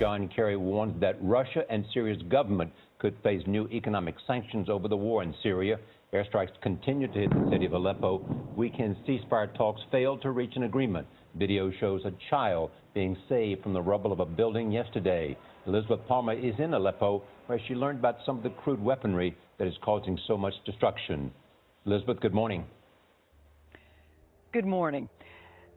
John Kerry warned that Russia and Syria's government could face new economic sanctions over the war in Syria. Airstrikes continue to hit the city of Aleppo. Weekend ceasefire talks failed to reach an agreement. Video shows a child being saved from the rubble of a building yesterday. Elizabeth Palmer is in Aleppo, where she learned about some of the crude weaponry that is causing so much destruction. Elizabeth, good morning. Good morning.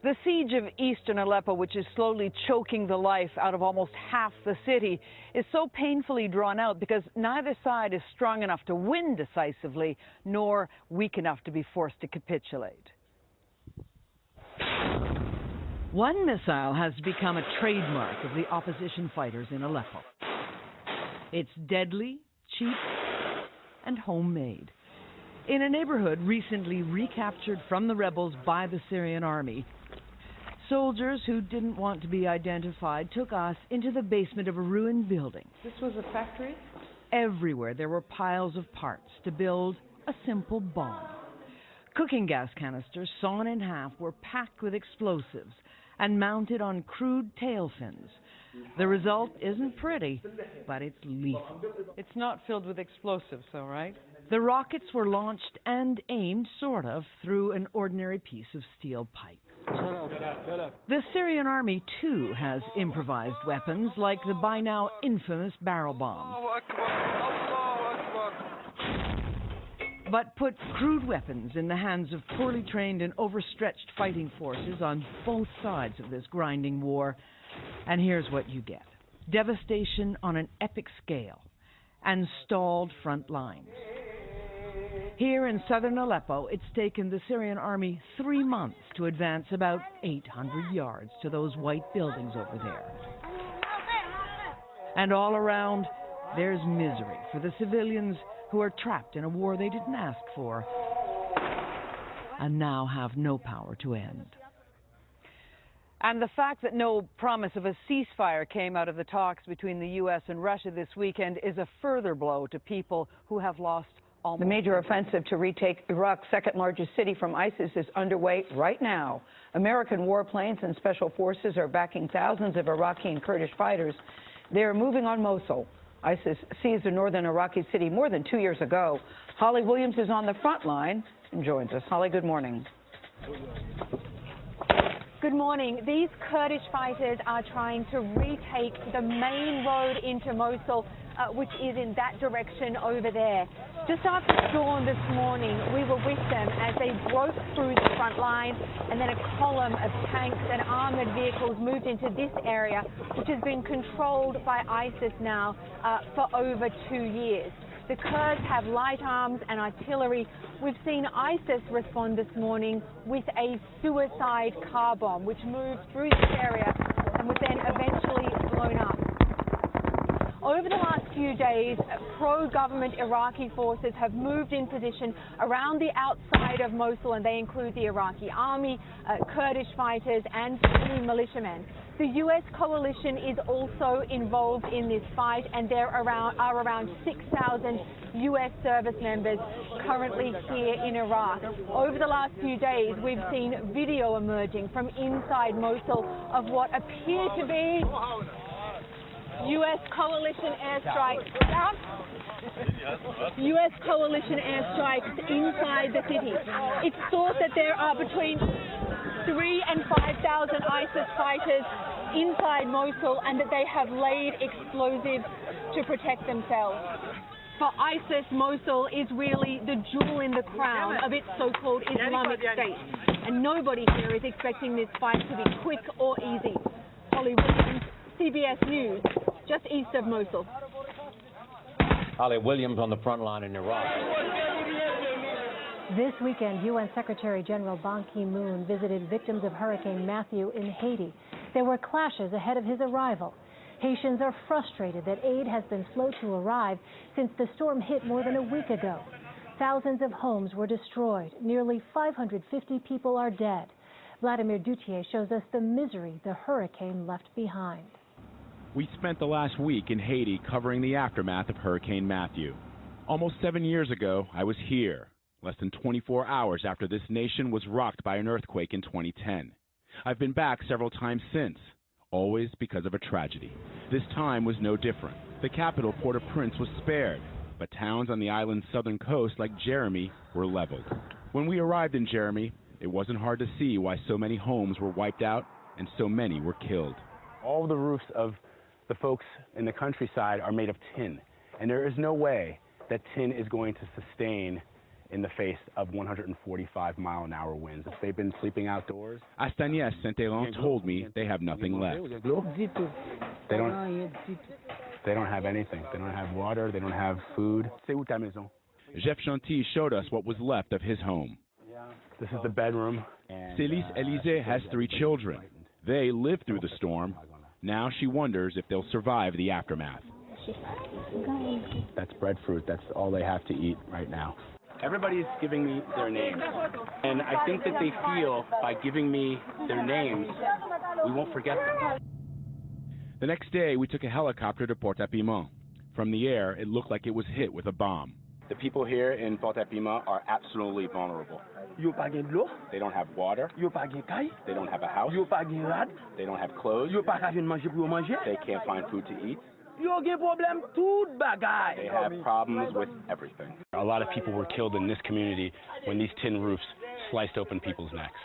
The siege of eastern Aleppo, which is slowly choking the life out of almost half the city, is so painfully drawn out because neither side is strong enough to win decisively, nor weak enough to be forced to capitulate. One missile has become a trademark of the opposition fighters in Aleppo. It's deadly, cheap, and homemade. In a neighborhood recently recaptured from the rebels by the Syrian army, soldiers who didn't want to be identified took us into the basement of a ruined building. This was a factory? Everywhere there were piles of parts to build a simple bomb. Cooking gas canisters sawn in half were packed with explosives and mounted on crude tail fins. The result isn't pretty, but it's lethal. It's not filled with explosives, though, right? The rockets were launched and aimed, sort of, through an ordinary piece of steel pipe. The Syrian army, too, has improvised weapons like the by now infamous barrel bomb. But put crude weapons in the hands of poorly trained and overstretched fighting forces on both sides of this grinding war, and here's what you get. Devastation on an epic scale and stalled front lines. Here in southern Aleppo, it's taken the Syrian army 3 months to advance about 800 yards to those white buildings over there. And all around, there's misery for the civilians who are trapped in a war they didn't ask for and now have no power to end. And the fact that no promise of a ceasefire came out of the talks between the U.S. and Russia this weekend is a further blow to people who have lost almost. The major offensive to retake Iraq's second largest city from ISIS is underway right now. American warplanes and special forces are backing thousands of Iraqi and Kurdish fighters. They are moving on Mosul. ISIS seized the northern Iraqi city more than 2 years ago. Holly Williams is on the front line and joins us. Holly, good morning. Good morning. These Kurdish fighters are trying to retake the main road into Mosul, which is in that direction over there. Just after dawn this morning, we were with them as they broke through the front line, and then a column of tanks and armored vehicles moved into this area, which has been controlled by ISIS now for over 2 years. The Kurds have light arms and artillery. We've seen ISIS respond this morning with a suicide car bomb, which moved through this area and was then eventually blown up. Over the last few days, pro-government Iraqi forces have moved in position around the outside of Mosul, and they include the Iraqi army, Kurdish fighters, and Sunni militiamen. The U.S. coalition is also involved in this fight, and there are around 6,000 U.S. service members currently here in Iraq. Over the last few days, we've seen video emerging from inside Mosul of what appear to be U.S. coalition airstrikes. U.S. coalition airstrikes inside the city. It's thought that there are between 3,000 and 5,000 ISIS fighters inside Mosul, and that they have laid explosives to protect themselves. For ISIS, Mosul is really the jewel in the crown of its so-called Islamic State, and nobody here is expecting this fight to be quick or easy. Holly Williams, CBS News, just east of Mosul. Holly Williams on the front line in Iraq. This weekend, UN Secretary General Ban Ki-moon visited victims of Hurricane Matthew in Haiti. There were clashes ahead of his arrival. Haitians are frustrated that aid has been slow to arrive since the storm hit more than a week ago. Thousands of homes were destroyed. Nearly 550 people are dead. Vladimir Duthier shows us the misery the hurricane left behind. We spent the last week in Haiti covering the aftermath of Hurricane Matthew. Almost 7 years ago, I was here, less than 24 hours after this nation was rocked by an earthquake in 2010. I've been back several times since, always because of a tragedy. This time was no different. The capital, Port-au-Prince, was spared, but towns on the island's southern coast like Jeremy were leveled. When we arrived in Jeremy, it wasn't hard to see why so many homes were wiped out and so many were killed. All the roofs of the folks in the countryside are made of tin, and there is no way that tin is going to sustain in the face of 145-mile-an-hour winds. If they've been sleeping outdoors. Astagnès Saint-Hélan told me they have nothing left. They don't have anything. They don't have water. They don't have food. C'est où ta maison? Jeff Chanty showed us what was left of his home. This is the bedroom. Célis Élysée has 3 children. They lived through the storm. Now she wonders if they'll survive the aftermath. That's breadfruit. That's all they have to eat right now. Everybody's giving me their names, and I think that they feel by giving me their names, we won't forget them. The next day, we took a helicopter to Port-au-Prince. From the air, it looked like it was hit with a bomb. The people here in Port-au-Prince are absolutely vulnerable. They don't have water. They don't have a house. They don't have clothes. They can't find food to eat. They have problems with everything. A lot of people were killed in this community when these tin roofs sliced open people's necks.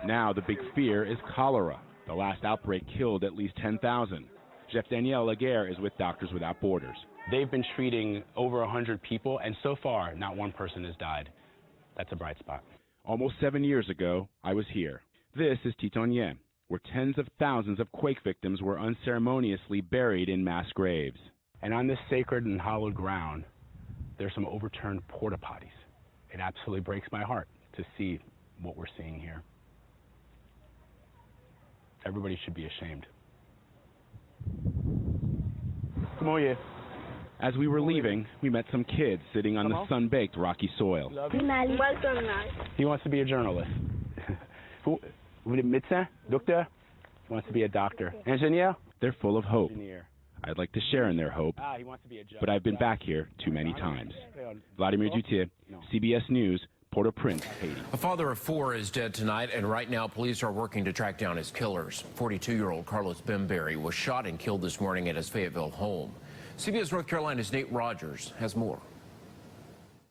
Now the big fear is cholera. The last outbreak killed at least 10,000. Jeff Daniel Laguerre is with Doctors Without Borders. They've been treating over 100 people, and so far, not one person has died. That's a bright spot. Almost 7 years ago, I was here. This is Titonien, where tens of thousands of quake victims were unceremoniously buried in mass graves. And on this sacred and hallowed ground, there's some overturned porta potties. It absolutely breaks my heart to see what we're seeing here. Everybody should be ashamed. Come on, yeah. As we were leaving, we met some kids sitting on the sun-baked rocky soil. He wants to be a journalist. Vous êtes médecin? Docteur? He wants to be a doctor. Ingénieur? They're full of hope. I'd like to share in their hope, He wants to be a judge. but I've been back here too many times. Vladimir Dutier, CBS News, Port-au-Prince, Haiti. A father of 4 is dead tonight, and right now police are working to track down his killers. 42-year-old Carlos Bemberry was shot and killed this morning at his Fayetteville home. CBS North Carolina's Nate Rogers has more.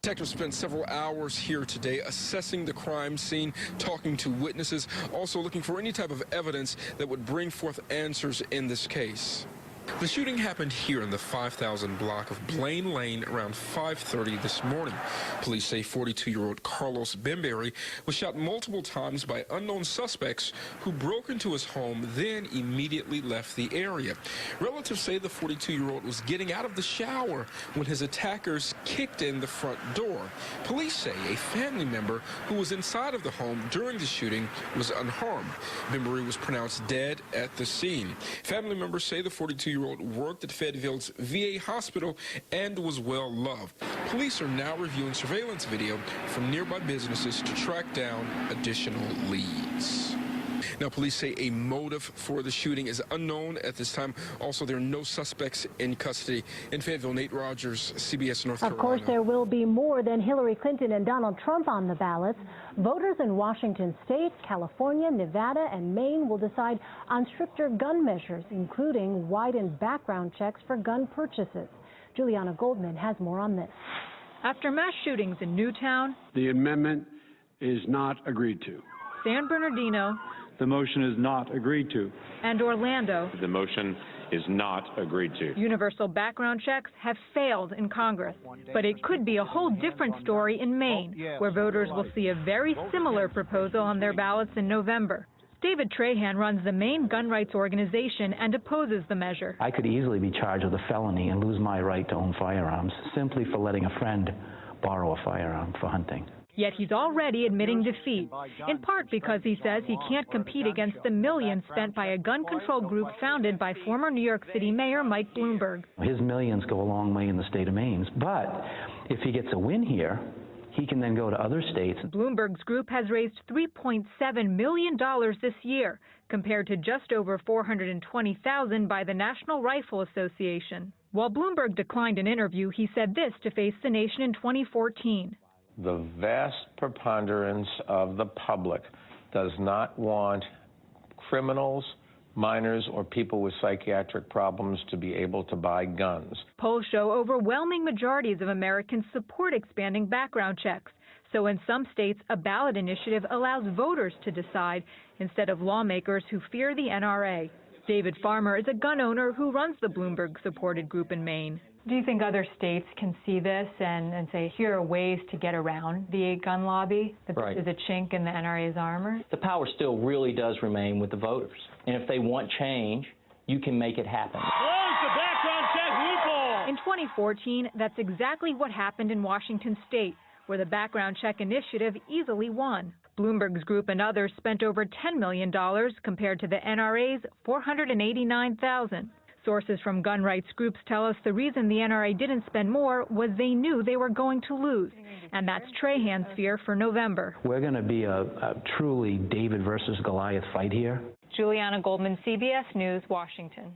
Detectives spent several hours here today assessing the crime scene, talking to witnesses, also looking for any type of evidence that would bring forth answers in this case. The shooting happened here in the 5000 block of Blaine Lane around 5:30 this morning. Police say 42-year-old Carlos Bemberry was shot multiple times by unknown suspects who broke into his home, then immediately left the area. Relatives say the 42-year-old was getting out of the shower when his attackers kicked in the front door. Police say a family member who was inside of the home during the shooting was unharmed. Bemberry was pronounced dead at the scene. Family members say the 42-year-old worked at Fayetteville's VA hospital and was well loved. Police are now reviewing surveillance video from nearby businesses to track down additional leads. Now, police say a motive for the shooting is unknown at this time. Also, there are no suspects in custody. In Fayetteville, Nate Rogers, CBS North Carolina. Of course, there will be more than Hillary Clinton and Donald Trump on the ballots. Voters in Washington state, California, Nevada, and Maine will decide on stricter gun measures, including widened background checks for gun purchases. Juliana Goldman has more on this. After mass shootings in Newtown, the amendment is not agreed to. San Bernardino, the motion is not agreed to. And Orlando, the motion is not agreed to. Universal background checks have failed in Congress. But it could be a whole different story in Maine, where voters will see a very similar proposal on their ballots in November. David Trahan runs the Maine gun rights organization and opposes the measure. I could easily be charged with a felony and lose my right to own firearms simply for letting a friend borrow a firearm for hunting. Yet he's already admitting defeat, in part because he says he can't compete against the millions spent by a gun control group founded by former New York City Mayor Mike Bloomberg. His millions go a long way in the state of Maine, but if he gets a win here, he can then go to other states. Bloomberg's group has raised $3.7 million this year, compared to just over $420,000 by the National Rifle Association. While Bloomberg declined an interview, he said this to Face the Nation in 2014. The vast preponderance of the public does not want criminals minors or people with psychiatric problems to be able to buy guns. Polls show overwhelming majorities of Americans support expanding background checks. So in some states, a ballot initiative allows voters to decide instead of lawmakers who fear the NRA. David Farmer is a gun owner who runs the Bloomberg-supported group in Maine. Do you think other states can see this and say, here are ways to get around the gun lobby? That Right. This is a chink in the NRA's armor? The power still really does remain with the voters. And if they want change, you can make it happen. In 2014, that's exactly what happened in Washington state, where the background check initiative easily won. Bloomberg's group and others spent over $10 million compared to the NRA's $489,000. Sources from gun rights groups tell us the reason the NRA didn't spend more was they knew they were going to lose, and that's Trahan's fear for November. We're going to be a truly David versus Goliath fight here. Juliana Goldman, CBS News, Washington.